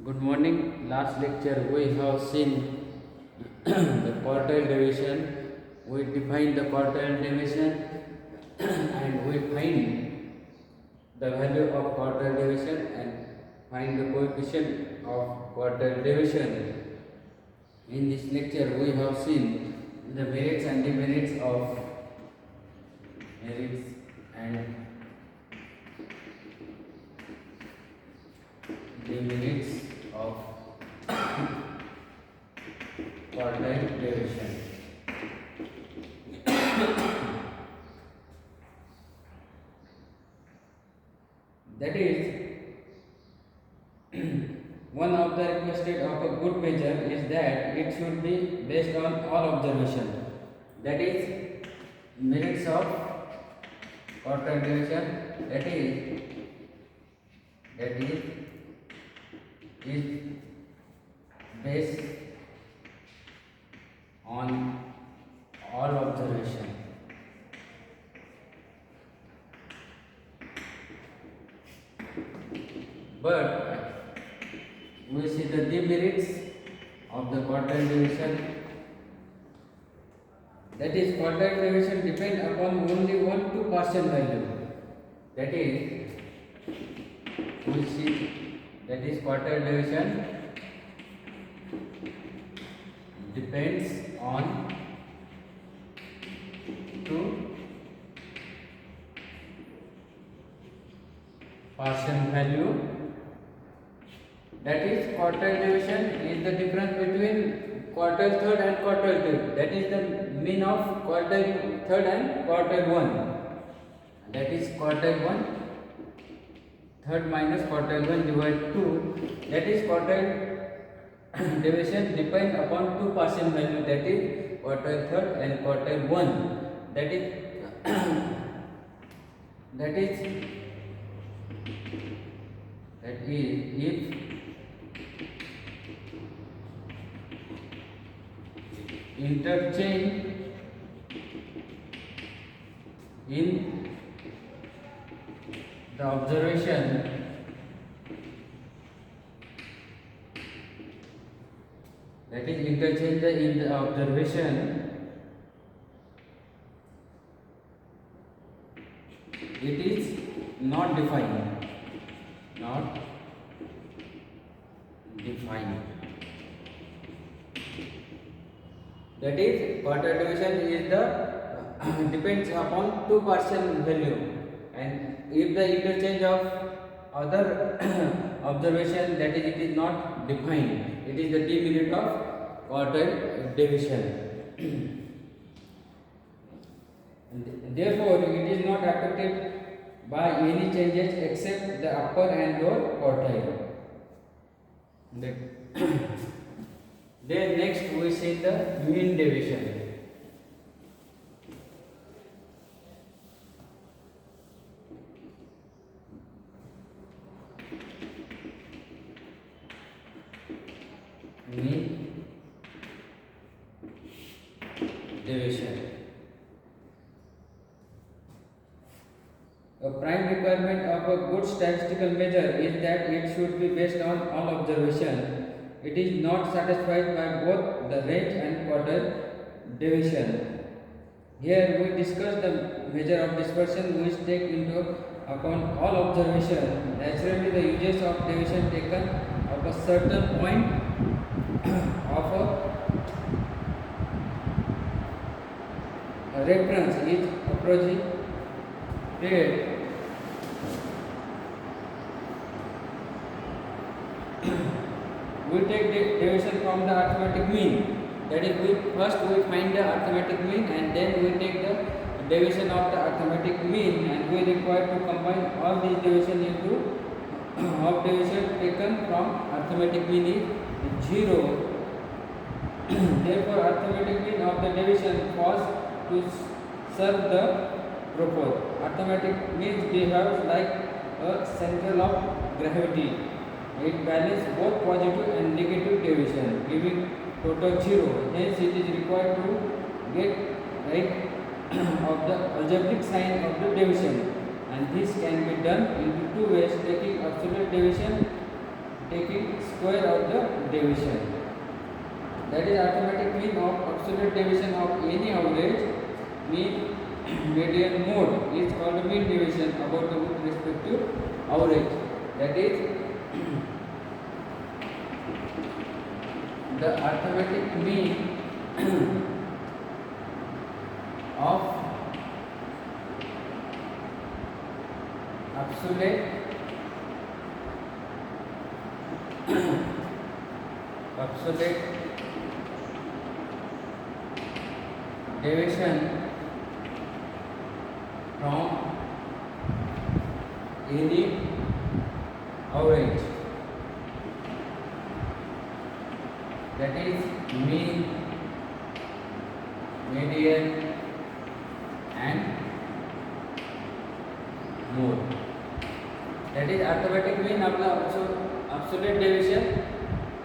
Good morning. Last lecture we have seen the quartile division. We define the quartile division and we find the value of quartile division and find the coefficient of quartile division. In this lecture we have seen the merits and demerits of merits and demerits of quartile division. That is, one of the requested of a good measure is that it should be based on all observation. That is, merits of quartile division. That is based on all observation. But we see the demerits of the quartile division. That is, quartile division depend upon only one two partial value. That is, we see that is quartile division depends on two partial value. That is, quartile division is the difference between quartile third and quartile two. That is the mean of quartile third and quartile one. That is quartile one third minus quartile one divided 2. That is, quartile division depend upon two partial value. That is quartile third and quartile one. That is if interchange in the observation in the observation it is not defined. That is, quartile division is the depends upon two partial value, and if the interchange of other observation, that is, it is not defined, it is the demerit of quartile division. Therefore, it is not affected by any changes except the upper and lower quartile. Then next we see the mean division. Mean division. A prime requirement of a good statistical measure is that it should be based on all observation. It is not satisfied by both the range and quartile division. Here we discuss the measure of dispersion which take into account all observation. Naturally, the uses of division taken of a certain point of a reference is appropriate. We take the division from the arithmetic mean. That is, we find the arithmetic mean and then we take the division of the arithmetic mean, and we require to combine all these division into of division taken from arithmetic mean is 0. Therefore, arithmetic mean of the division was to serve the purpose. Arithmetic means behaves like a center of gravity. It balances both positive and negative division, giving total 0. Hence, it is required to get right of the algebraic sign of the division, and this can be done in two ways: taking absolute division, taking square of the deviation. That is arithmetic mean of absolute deviation of any average, mean, median, mode is called mean deviation about the with respect to average. That is the arithmetic mean of absolute deviation from any average, that is mean, median and mode. That is arithmetic mean of the absolute deviation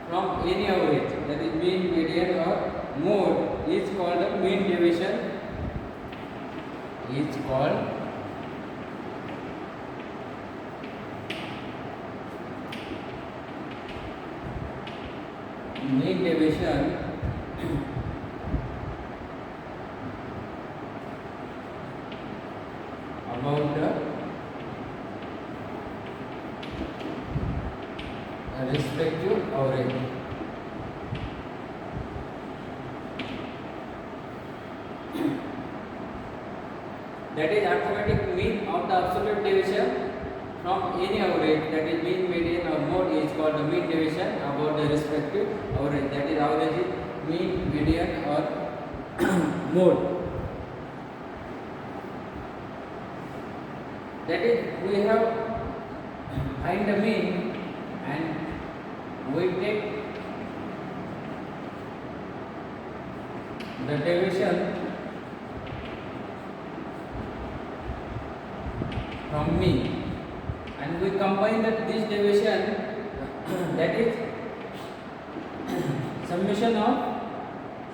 from any average, that is mean, median or mode is called a mean deviation, is called mean deviation about the respective average. That is arithmetic mean of the absolute deviation from any average, that is mean, median or mode is called the mean deviation about the respective average. That is average is mean, median or mode. That is we have find the mean and we take the deviation from mean and we combine this deviation, that is summation of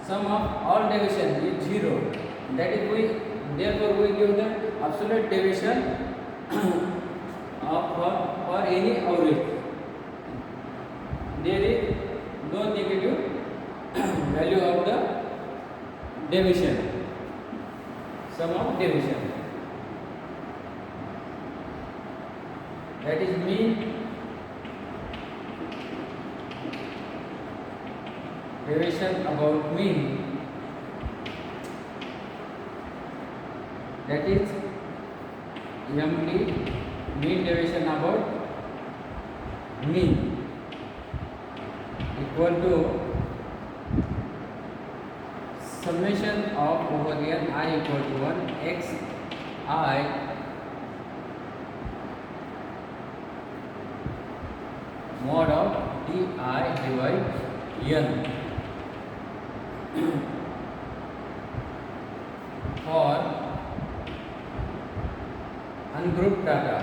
sum of all deviation is 0. That is we therefore we give the absolute deviation for any average. There is no negative value of the deviation, sum of deviation. That is mean deviation about mean, that is MD, mean deviation about mean, equal to summation of over here I equal to 1 x I mod of di divide n for ungrouped data.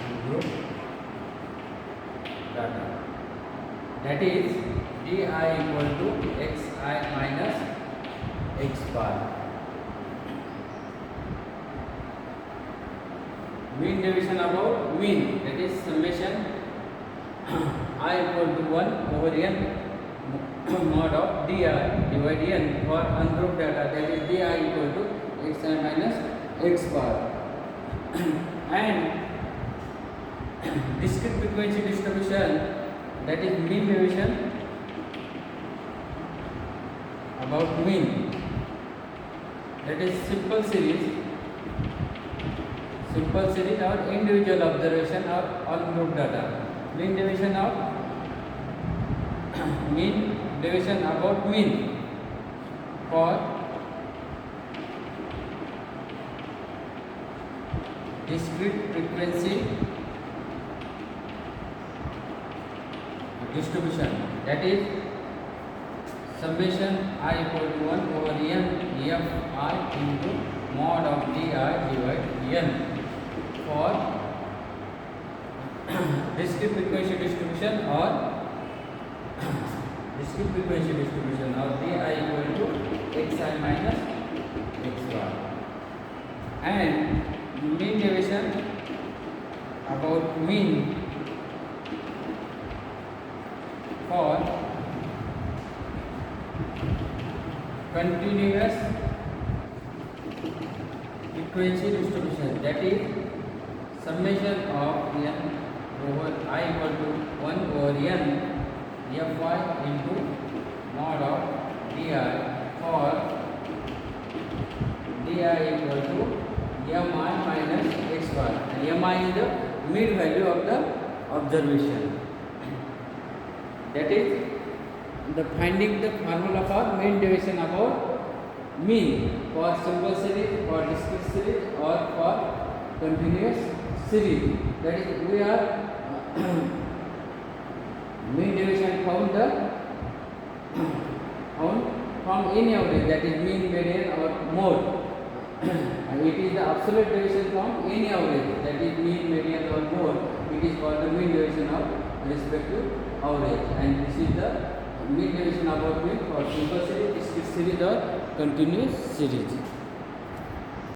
Ungrouped data. That is di equal to xi minus x bar. Mean division about mean, that is summation I equal to 1 over n mod of di divide n for ungrouped data, that is di equal to xi minus x bar. And discrete frequency distribution, that is mean division about mean, that is simple series or individual observation of ungrouped data. Mean division of mean division about mean for discrete frequency distribution, that is summation I equal to 1 over n f I into mod of di divide n for discrete frequency distribution or di equal to xi minus x bar. And mean division about mean continuous frequency distribution, that is summation of n over I equal to 1 over n fy into mod of di for di equal to mi minus x bar, and mi is the mid value of the observation. That is the finding the formula for mean deviation about mean for simple series, for discrete series, or for continuous series. That is, we are mean deviation found from any average, that is mean, median, or mode. And it is the absolute deviation from any average, that is mean, median, or mode. It is called the mean deviation of respective average, and this is the mean deviation about mean for simple series, discrete series, or continuous series.